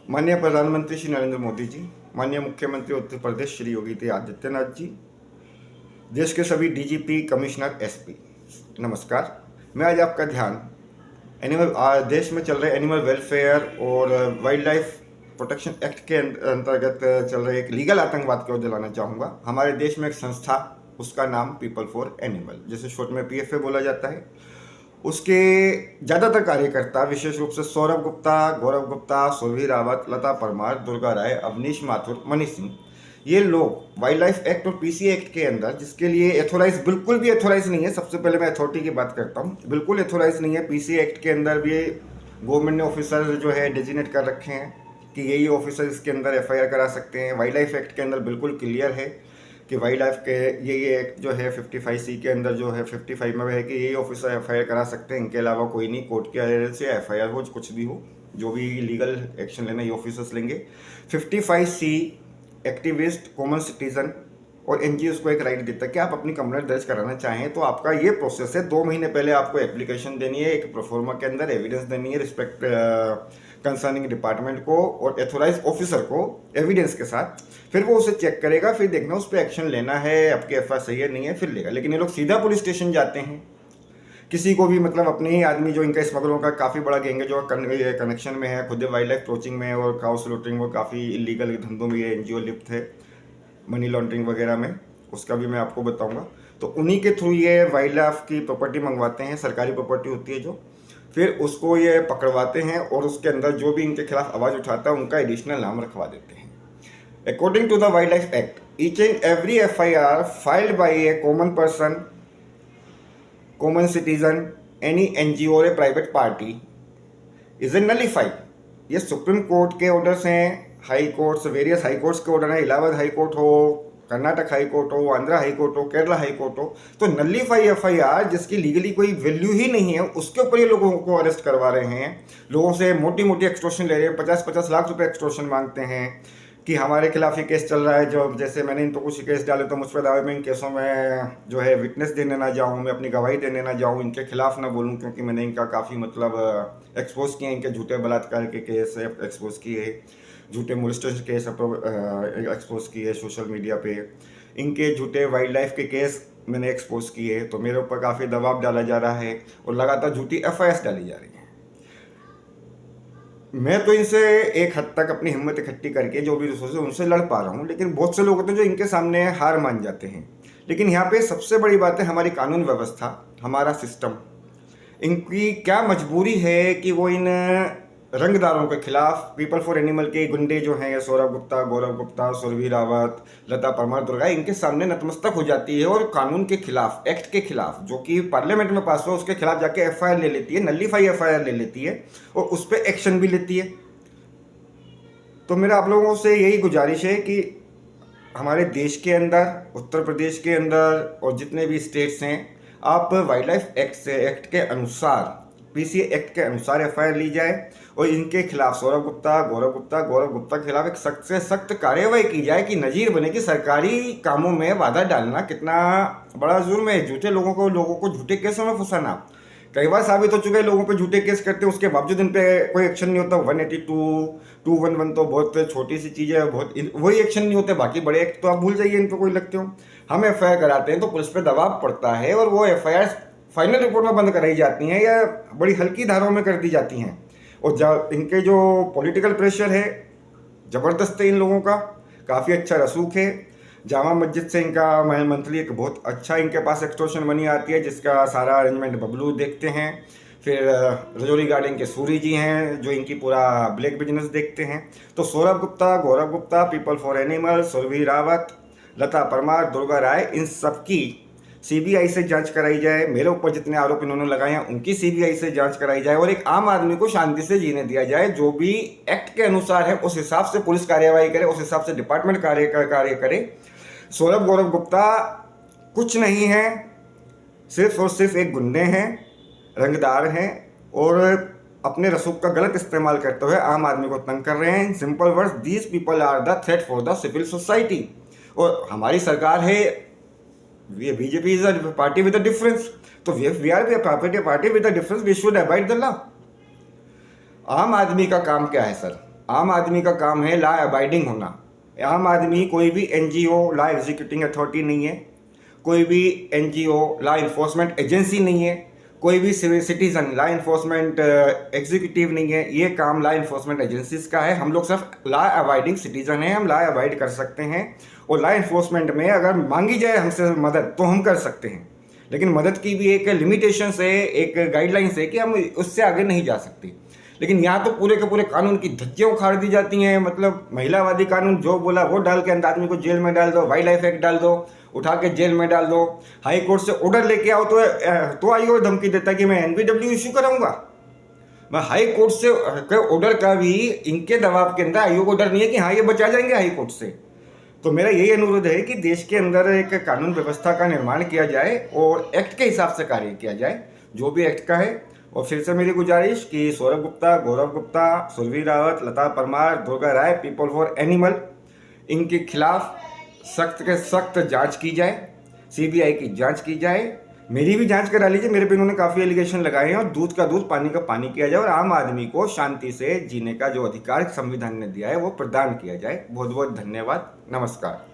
माननीय प्रधानमंत्री श्री नरेंद्र मोदी जी, माननीय मुख्यमंत्री उत्तर प्रदेश श्री योगी आदित्यनाथ जी, देश के सभी डीजीपी, कमिश्नर, एसपी, नमस्कार। मैं आज आपका ध्यान देश में चल रहे एनिमल वेलफेयर और वाइल्ड लाइफ प्रोटेक्शन एक्ट के अंतर्गत चल रहे एक लीगल आतंकवाद की ओर दिलाना चाहूँगा। हमारे देश में एक संस्था, उसका नाम पीपल फॉर एनिमल, जिसे शॉर्ट में पीएफए बोला जाता है, उसके ज़्यादातर कार्यकर्ता विशेष रूप से सौरभ गुप्ता, गौरव गुप्ता, सुरभि रावत, लता परमार, दुर्गा राय, अवनीश माथुर, मनीष सिंह, ये लोग वाइल्ड लाइफ एक्ट और पीसी एक्ट के अंदर, जिसके लिए एथोराइज बिल्कुल भी एथोराइज नहीं है। सबसे पहले मैं अथॉरिटी की बात करता हूँ, बिल्कुल एथोराइज नहीं है। पीसी एक्ट के अंदर भी गवर्नमेंट ने ऑफिसर जो है डेजिग्नेट कर रखे हैं कि यही ऑफिसर इसके अंदर एफआईआर करा सकते हैं। वाइल्ड लाइफ एक्ट के अंदर बिल्कुल क्लियर है कि वाइल्ड लाइफ के ये एक्ट जो है 55C के अंदर जो है 55 में है कि यही ऑफिसर एफआईआर करा सकते हैं, इनके अलावा कोई नहीं। कोर्ट के आदेश से एफआईआर हो, कुछ भी हो, जो भी लीगल एक्शन लेना ये ऑफिसर्स लेंगे। 55C एक्टिविस्ट, कॉमन सिटीजन और एनजीओ को एक राइट देता है कि आप अपनी कंप्लेंट दर्ज कराना चाहें तो आपका ये प्रोसेस है। 2 महीने पहले आपको एप्लीकेशन देनी है, एक प्रोफॉर्मा के अंदर एविडेंस देनी है रिस्पेक्ट कंसर्निंग डिपार्टमेंट को और एथोराइज ऑफिसर को एविडेंस के साथ। फिर वो उसे चेक करेगा, फिर देखना उस पर एक्शन लेना है, आपकी एफआईआर सही है नहीं है, फिर लेगा। लेकिन ये लोग सीधा पुलिस स्टेशन जाते हैं, किसी को भी, मतलब अपने ही आदमी, जो इनका स्मगलों का काफ़ी बड़ा गैंग है जो कनेक्शन में है, खुद वाइल्ड लाइफ पोचिंग में और काउ स्लॉटरिंग और काफ़ी इलीगल धंधों में ये एनजीओ लिप्त है, मनी लॉन्ड्रिंग वगैरह में, उसका भी मैं आपको बताऊंगा। तो उन्हीं के थ्रू ये वाइल्ड लाइफ की प्रॉपर्टी मंगवाते हैं, सरकारी प्रॉपर्टी होती है जो, फिर उसको ये पकड़वाते हैं और उसके अंदर जो भी इनके खिलाफ आवाज़ उठाता है उनका एडिशनल नाम रखवा देते हैं। According to the wild life act, each and every FIR filed by a common person, common citizen, any NGO और a private party is a nullified. ये सुप्रीम कोर्ट के ऑर्डर्स हैं, high courts, various high courts के order हैं, Allahabad high court हो, Karnataka high court हो, Andhra high court हो, Kerala high court हो। तो नलीफाई एफआईआर जिसकी लीगली कोई वैल्यू ही नहीं है, उसके ऊपर ये लोगों को अरेस्ट करवा रहे हैं, लोगों से मोटी मोटी एक्सटॉर्शन ले रहे हैं, 50-50 लाख रुपए एक्सटॉर्शन मांगते हैं कि हमारे खिलाफ ये केस चल रहा है। जो जैसे मैंने इन पर कुछ केस डाले तो मुझ पर दावे में इन केसों में जो है विटनेस देने ना जाऊँ, मैं अपनी गवाही देने ना जाऊँ, इनके खिलाफ ना बोलूँ, क्योंकि मैंने इनका काफ़ी मतलब एक्सपोज किए, इनके झूठे बलात्कार के केस एक्सपोज किए, झूठे मोलेस्टेशन केस एक्सपोज किए सोशल मीडिया पे, इनके झूठे वाइल्ड लाइफ के केस मैंने एक्सपोज किए। तो मेरे ऊपर काफ़ी दबाव डाला जा रहा है और लगातार झूठी एफआईआर डाली जा रही है। मैं तो इनसे एक हद तक अपनी हिम्मत इकट्ठी करके जो भी रिसोर्सेज उनसे लड़ पा रहा हूँ, लेकिन बहुत से लोग होते हैं जो इनके सामने हार मान जाते हैं। लेकिन यहाँ पे सबसे बड़ी बात है हमारी कानून व्यवस्था, हमारा सिस्टम। इनकी क्या मजबूरी है कि वो इन रंगदारों के खिलाफ, पीपल फॉर एनिमल के गुंडे जो हैं, सौरभ गुप्ता, गौरव गुप्ता, सुरभि रावत, लता परमार, दुर्गा, इनके सामने नतमस्तक हो जाती है और कानून के खिलाफ, एक्ट के खिलाफ, जो कि पार्लियामेंट में पास हुआ, उसके खिलाफ जाके एफआईआर ले लेती है, नलीफाई एफआईआर ले लेती है और उस पर एक्शन भी लेती है। तो मेरा आप लोगों से यही गुजारिश है कि हमारे देश के अंदर, उत्तर प्रदेश के अंदर और जितने भी स्टेट्स हैं, आप वाइल्ड लाइफ एक्ट के अनुसार, पीसी एक्ट के अनुसार एफआईआर ली जाए और इनके खिलाफ, सौरभ गुप्ता, गौरव गुप्ता के खिलाफ एक सख्त से सख्त कार्यवाही की जाए कि नजीर बने कि सरकारी कामों में बाधा डालना कितना बड़ा जुर्म है। झूठे लोगों को झूठे केसों में फंसाना कई बार साबित हो चुका है। लोगों पे झूठे केस करते हैं, उसके बावजूद इन पे कोई एक्शन नहीं होता। 182, 211 तो बहुत छोटी सी चीज़ है, बहुत वही एक्शन नहीं होते। बाकी बड़े एक्ट तो आप भूल जाइए, इन पर कोई लगते हो। हम एफआईआर कराते हैं तो पुलिस पे दबाव पड़ता है और वो एफआईआर फाइनल रिपोर्ट में बंद कराई जाती हैं या बड़ी हल्की धाराओं में कर दी जाती हैं। और जब इनके जो पॉलिटिकल प्रेशर है ज़बरदस्त है, इन लोगों का काफ़ी अच्छा रसूख है। जामा मस्जिद से इनका मंथली एक बहुत अच्छा इनके पास एक्सटॉर्शन मनी आती है, जिसका सारा अरेंजमेंट बबलू देखते हैं। फिर रजौरी गार्डन के सूरी जी हैं जो इनकी पूरा ब्लैक बिजनेस देखते हैं। तो Saurabh Gupta, Gaurav Gupta, people for animal, Surabhi Rawat, Lata Parmar, Durga Rai, इन सब की सीबीआई से जांच कराई जाए। मेरे ऊपर जितने आरोप इन्होंने लगाए हैं उनकी सीबीआई से जांच कराई जाए और एक आम आदमी को शांति से जीने दिया जाए। जो भी एक्ट के अनुसार है उस हिसाब से पुलिस कार्यवाही करे, उस हिसाब से डिपार्टमेंट कार्य करे। सौरभ गौरव गुप्ता कुछ नहीं है, सिर्फ और सिर्फ एक गुंडे हैं, रंगदार हैं और अपने रसूख का गलत इस्तेमाल करते हुए आम आदमी को तंग कर रहे हैं। Simple words, these people are the threat for the civil society. और हमारी सरकार है, BJP is a party with a difference, तो we are party with a difference, we should abide the law. आम आदमी का काम क्या है सर? आम आदमी का काम है लॉ अबाइडिंग होना। आम आदमी कोई भी एनजीओ लॉ एग्जीक्यूटिंग अथॉरिटी नहीं है, कोई भी एनजीओ लॉ इन्फोर्समेंट एजेंसी नहीं है, कोई भी सिटीजन लॉ इन्फोर्समेंट एग्जीक्यूटिव नहीं है। ये काम लॉ इन्फोर्समेंट एजेंसीज का है। हम लोग सिर्फ लॉ अवॉइडिंग सिटीजन हैं, हम लॉ अवॉइड कर सकते हैं। और लॉ इन्फोर्समेंट में अगर मांगी जाए हमसे मदद तो हम कर सकते हैं, लेकिन मदद की भी एक लिमिटेशन है, एक गाइडलाइंस है कि हम उससे आगे नहीं जा सकते। लेकिन यहाँ तो पूरे के पूरे कानून की धज्जियां उखाड़ दी जाती हैं। मतलब महिलावादी कानून जो बोला वो डाल के अंदर आदमी को जेल में डाल दो, वाइल्ड लाइफ एक्ट डाल दो, उठा के जेल में डाल दो। हाई कोर्ट से ऑर्डर लेके आओ तो आईओ धमकी देता है कि मैं एनबीडब्ल्यू इशू कराऊंगा। मैं हाई कोर्ट से के ऑर्डर का भी इनके दबाव के अंदर आईओ को डर नहीं है कि हाँ ये बचा जाएंगे हाई कोर्ट से। तो मेरा यही अनुरोध है कि देश के अंदर एक कानून व्यवस्था का निर्माण किया जाए और एक्ट के हिसाब से कार्य किया जाए, जो भी एक्ट का है। और फिर से मेरी गुजारिश कि सौरभ गुप्ता, गौरव गुप्ता, सुरभि रावत, लता परमार, दुर्गा राय, पीपल फॉर एनिमल, इनके खिलाफ सख्त के सख्त जांच की जाए, सीबीआई की जांच की जाए। मेरी भी जांच करा लीजिए, मेरे पे इन्होंने काफ़ी एलिगेशन लगाए हैं। और दूध का दूध, पानी का पानी किया जाए और आम आदमी को शांति से जीने का जो अधिकार संविधान ने दिया है वो प्रदान किया जाए। बहुत बहुत धन्यवाद। नमस्कार।